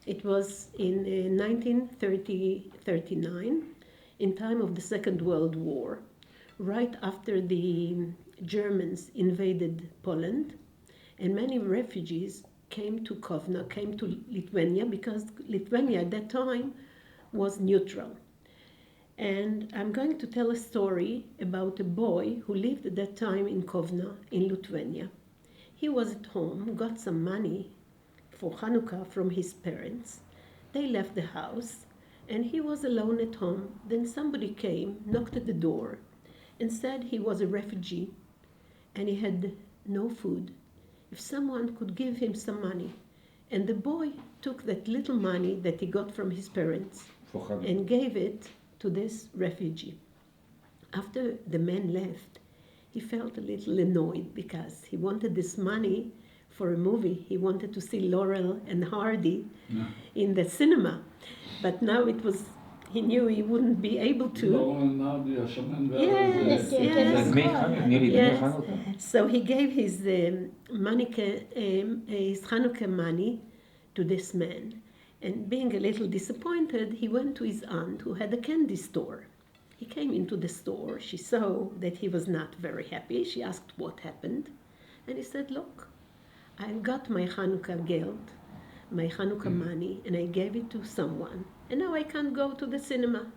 It was in 1939, in time of the Second World War, right after the Germans invaded Poland, and many refugees came to Kovna, came to Lithuania, because Lithuania at that time was neutral. And I'm going to tell a story about a boy who lived at that time in Kovna, in Lithuania. He was at home, got some money for Hanukkah from his parents. They left the house, and he was alone at home. Then somebody came, knocked at the door, and said he was a refugee, and he had no food. If someone could give him some money. And the boy took that little money that he got from his parents and gave it to this refugee. After the man left, he felt a little annoyed because he wanted this money for a movie. He wanted to see Laurel and Hardy in the cinema. But now he knew he wouldn't be able to. Yes. Yes. So he gave his Hanukkah money to this man. And being a little disappointed, he went to his aunt who had a candy store. He came into the store. She saw that he was not very happy. She asked what happened. And he said, look, I got my Hanukkah geld, my Hanukkah money, and I gave it to someone. And now I can't go to the cinema.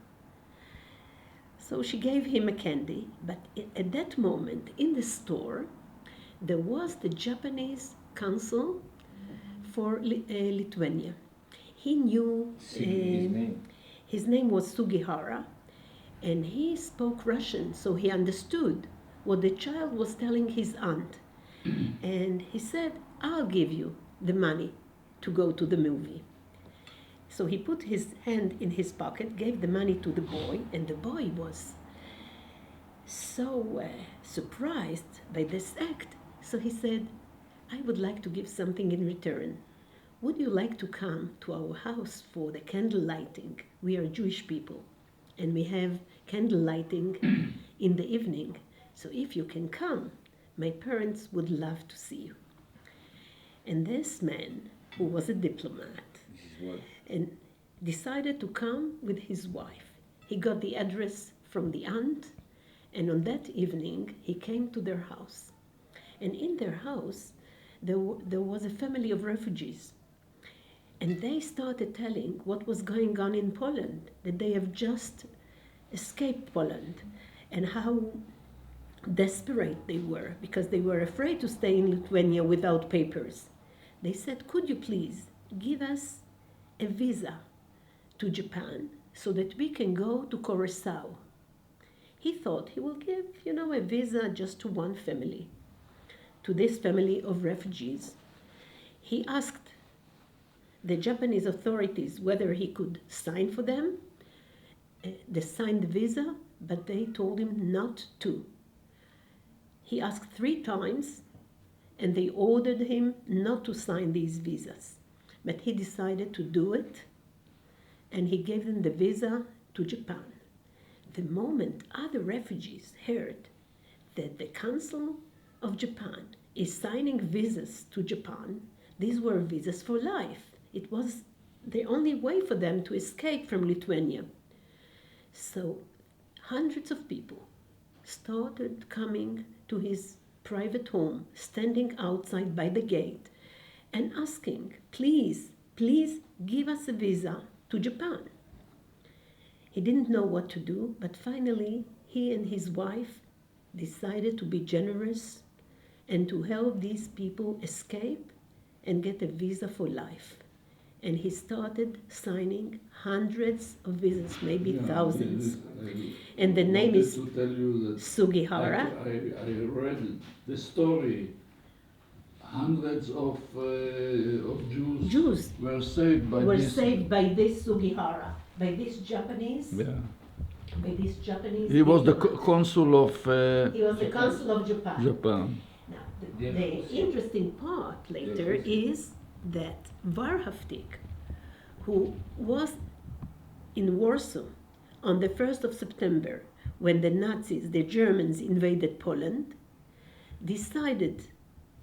So she gave him a candy. But at that moment, in the store, there was the Japanese consul for Lithuania. He knew his name was Sugihara, and he spoke Russian, so he understood what the child was telling his aunt. And he said, I'll give you the money to go to the movie. So he put his hand in his pocket, gave the money to the boy, and the boy was so surprised by this act. So he said, I would like to give something in return. Would you like to come to our house for the candle lighting? We are Jewish people, and we have candle lighting in the evening. So if you can come, my parents would love to see you. And this man, who was a diplomat, and decided to come with his wife. He got the address from the aunt, and on that evening, he came to their house. And in their house, there was a family of refugees. And they started telling what was going on in Poland, that they have just escaped Poland, and how desperate they were, because they were afraid to stay in Lithuania without papers. They said, could you please give us a visa to Japan so that we can go to Curacao? He thought he will give, a visa just to one family, to this family of refugees. He asked the Japanese authorities whether he could sign for them, the signed visa, but they told him not to. He asked 3 times, and they ordered him not to sign these visas. But he decided to do it, and he gave them the visa to Japan. The moment other refugees heard that the Council of Japan is signing visas to Japan, these were visas for life. It was the only way for them to escape from Lithuania. So hundreds of people started coming to his private home, standing outside by the gate and asking, please give us a visa to Japan. He didn't know what to do, but finally he and his wife decided to be generous and to help these people escape and get a visa for life. And he started signing hundreds of visas, maybe thousands. And the name is Sugihara. I read the story. Hundreds of Jews were saved by this Sugihara, by this Japanese. Yeah. By this Japanese. He was the consul of. He was the consul of Japan. Now, the interesting part later is that Warhaftig, who was in Warsaw on the 1st of September, when the Nazis, the Germans, invaded Poland, decided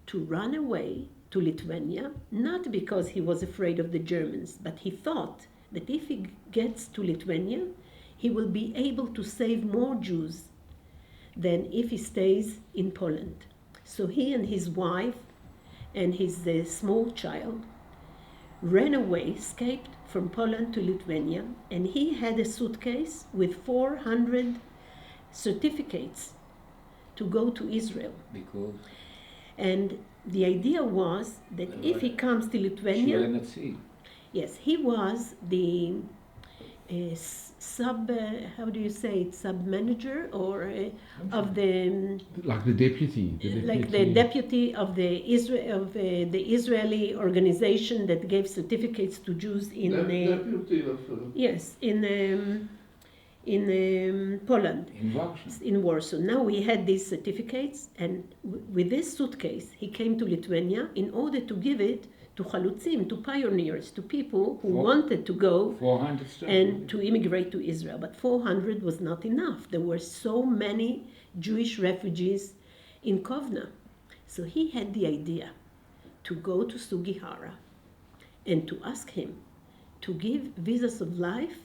to run away to Lithuania, not because he was afraid of the Germans, but he thought that if he gets to Lithuania, he will be able to save more Jews than if he stays in Poland. So he and his wife and his small child ran away, escaped from Poland to Lithuania, and he had a suitcase with 400 certificates to go to Israel. Because And the idea was that if he comes to Lithuania, yes, he was the how do you say it, sub manager or of the Like the deputy. like the deputy of the Israeli organization that gave certificates to Jews in Deputy of yes in Poland, in Warsaw. in Warsaw. Now he had these certificates, and with this suitcase he came to Lithuania in order to give it to chalutzim, to pioneers, to people who wanted to go 400 and to immigrate to Israel. But 400 was not enough. There were so many Jewish refugees in Kovna. So he had the idea to go to Sugihara and to ask him to give visas of life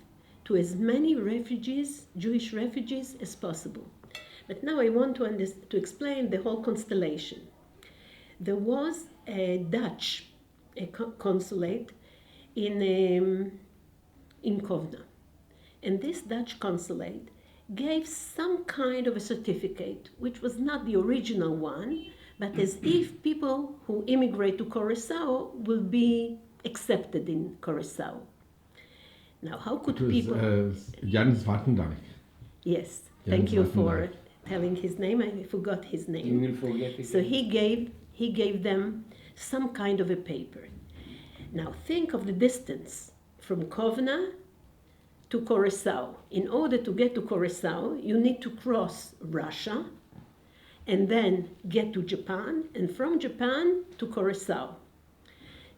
to as many refugees, Jewish refugees, as possible. But now I want to explain the whole constellation. There was a Dutch consulate in Kovna. And this Dutch consulate gave some kind of a certificate, which was not the original one, but as if people who immigrate to Curacao will be accepted in Curacao. Now, how could people... Jans Wattendijk. Yes, Jan thank you for Zwartendijk. telling his name. I forgot his You name. will forget it. So he gave them some kind of a paper. Now think of the distance from Kovna to Curacao. In order to get to Curacao, you need to cross Russia and then get to Japan, and from Japan to Curacao.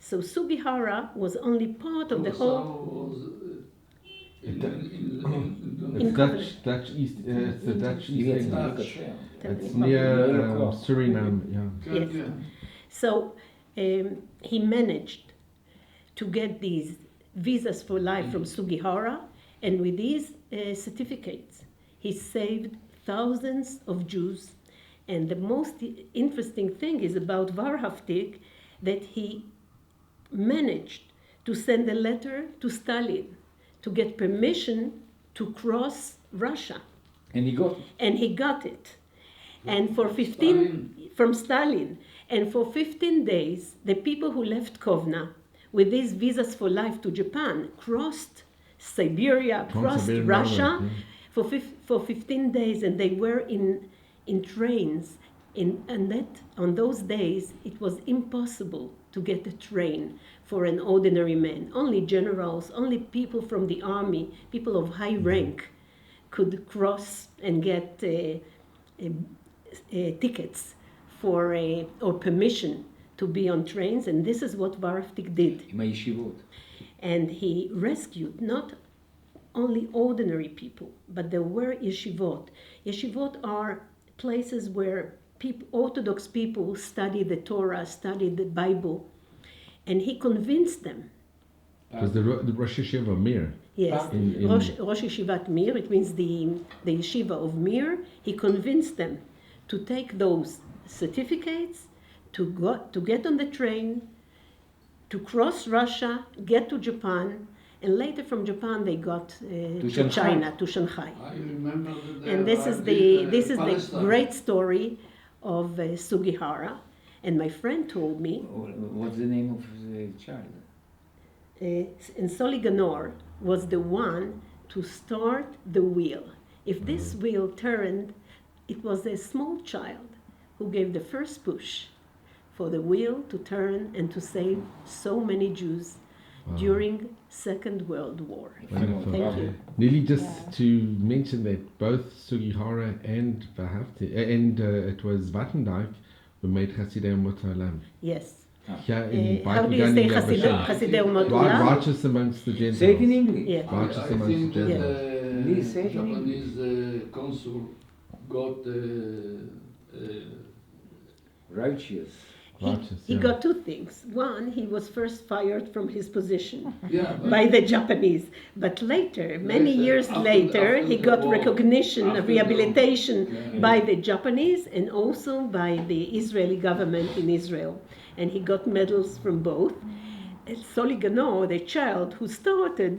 So Sugihara was only part of the whole... It's In Dutch East. It's the Dutch You East get End. to It's near Suriname. Yeah. Yes. So he managed to get these visas for life from Sugihara, and with these certificates, he saved thousands of Jews. And the most interesting thing is about Wahrhaftig that he managed to send a letter to Stalin to get permission to cross Russia. And he got it. And he got it. And for 15 from Stalin. And for 15 days, the people who left Kovna with these visas for life to Japan crossed Siberia, crossed Trans-Siberian Russia Railway, for 15 days, and they were in trains. And that on those days, it was impossible to get a train for an ordinary man. Only generals, only people from the army, people of high rank could cross and get tickets for or permission to be on trains, and this is what Wahrhaftig did. עם הישיבות. And he rescued not only ordinary people, but there were yeshivot. Yeshivot are places where Orthodox people study the Torah, study the Bible, and he convinced them. It was the Rosh Yeshiva Mir. Yes, In- Rosh Yeshivat Mir, it means the yeshiva of Mir. He convinced them to take those certificates, to get on the train, to cross Russia, get to Japan, and later from Japan they got to Shanghai. China, to Shanghai. I remember the day And this I is did, the Palestine. great story of Sugihara. And my friend told me, What's the name of the child? and Soli Ganor was the one to start the wheel. If this wheel turned, it was a small child who gave the first push for the wheel to turn and to save so many Jews during Second World War. Wonderful. Thank you. Nili, just to mention that both Sugihara and Wahrhaftig, and it was Wattendijk, were made Chasidei Umot Haolam. Yes. Here in How do you say Chasidei Umot Haolam? Righteous amongst the Gentiles. Say it in English. Yeah. Righteous I amongst think the that Gentiles. Please say it in Japanese consul got Righteous. Righteous, He yeah. got two things. One, he was first fired from his position Yeah, but by the Japanese, but later, many Later, years after- later, after he the got war, recognition, after the- rehabilitation Yeah. by the Japanese and also by the Israeli government in Israel. And he got medals from both. And Soli Ganor, the child who started,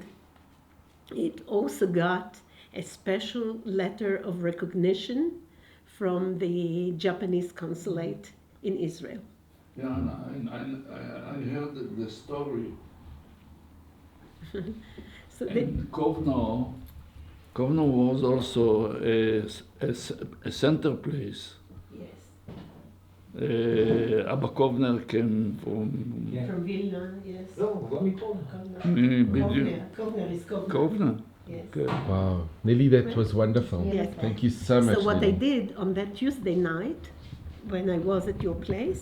it also got a special letter of recognition from the Japanese consulate in Israel. yeah, and I heard the story. So they, And Kovno was also a center place. yes, Abba Kovner came from Yeah. from Vilna, yes. לא, הוא בא מפה. בדיוק. Kovner is Kovner. Kovner. Yes. Okay. Wow. Nili, that was wonderful. Yes. Thank you so much. So what I Nili. did on that Tuesday night, when I was at your place,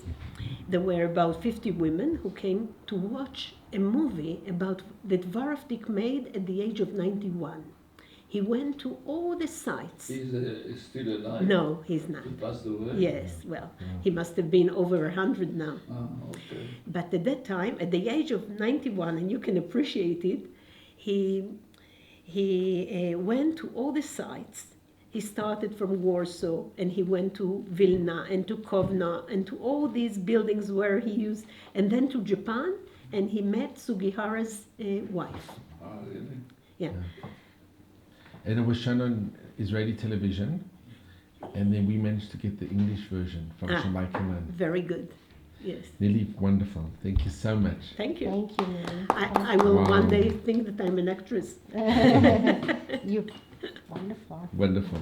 there were about 50 women who came to watch a movie about that Varavdik made at the age of 91. He went to all the sites. He's still alive. No, he's not. He passed away. Yes, well, he must have been over 100 now. Okay. But at that time, at the age of 91, and you can appreciate it, he went to all the sites. He started from Warsaw, and he went to Vilna, and to Kovna, and to all these buildings where he used, and then to Japan, and he met Sugihara's wife. Really? Yeah. And it was shown on Israeli television. And then we managed to get the English version from Ah. Shamai Kanan. Very good. Yes. Nili, wonderful. Thank you so much. Thank you. Thank you, Nili. I will Wow. one day think that I'm an actress. You wonderful. Wonderful.